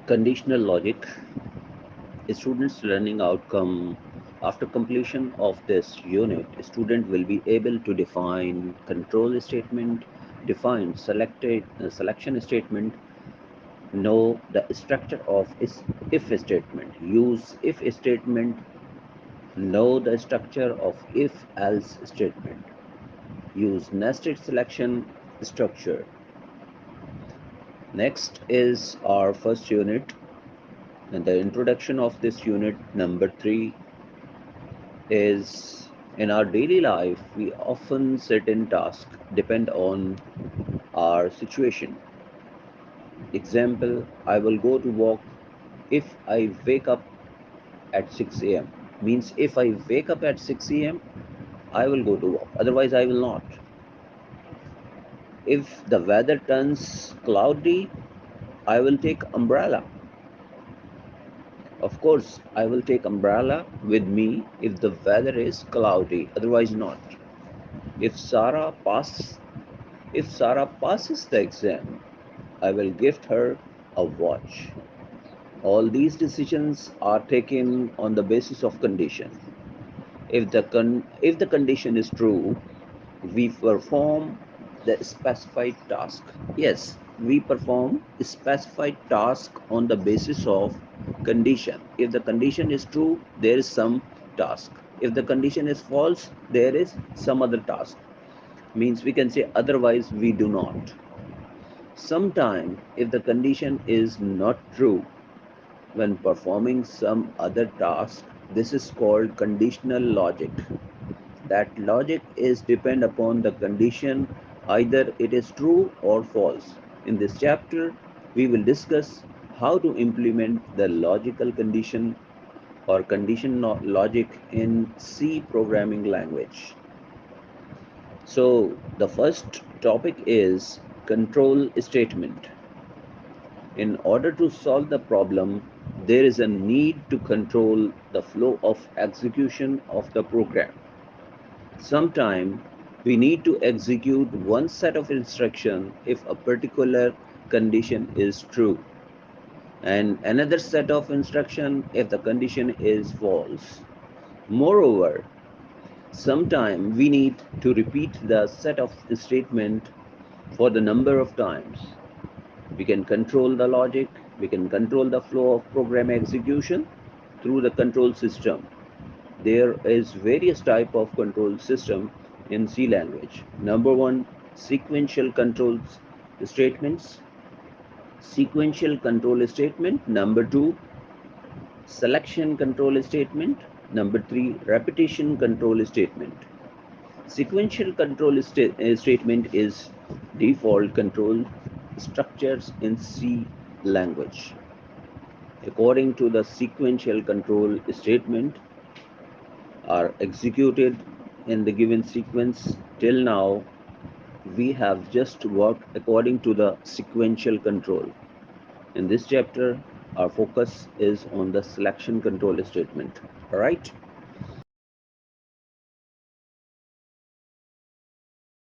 Conditional logic. A student's learning outcome. After completion of this unit, a student will be able to define control statement, define selection statement, know the structure of if statement, use if statement, know the structure of if else statement, use nested selection structure. Next is our first unit, and the introduction of this unit number 3 is in our daily life we often certain tasks depend on our situation. Example, I will go to work if I wake up at 6 a.m. Means if I wake up at 6 a.m. I will go to work, otherwise I will not. If the weather turns cloudy, I will take umbrella. Of course, I will take umbrella with me if the weather is cloudy, otherwise not. If Sarah passes If Sarah passes the exam, I will gift her a watch. All these decisions are taken on the basis of condition. If the condition is true, we perform the specified task. Yes, we perform a specified task on the basis of condition. If the condition is true, there is some task. If the condition is false, there is some other task. Means we can say otherwise we do not. Sometime, if the condition is not true when performing some other task, this is called conditional logic. That logic is depend upon the condition, either it is true or false. In this chapter, we will discuss how to implement the logical condition or logic in C programming language. So the first topic is control statement. In order to solve the problem, there is a need to control the flow of execution of the program. Sometimes we need to execute one set of instruction if a particular condition is true, and another set of instruction if the condition is false. Moreover, sometimes we need to repeat the set of statement for the number of times. We can control the logic, we can control the flow of program execution through the control system. There is various type of control system in C language. Number one, sequential controls statements. Sequential control statement. Number two, selection control statement. Number three, repetition control statement. Sequential control statement is default control structures in C language. According to the sequential control statement are executed in the given sequence. Till now, we have just worked according to the sequential control. In this chapter, our focus is on the selection control statement. All right.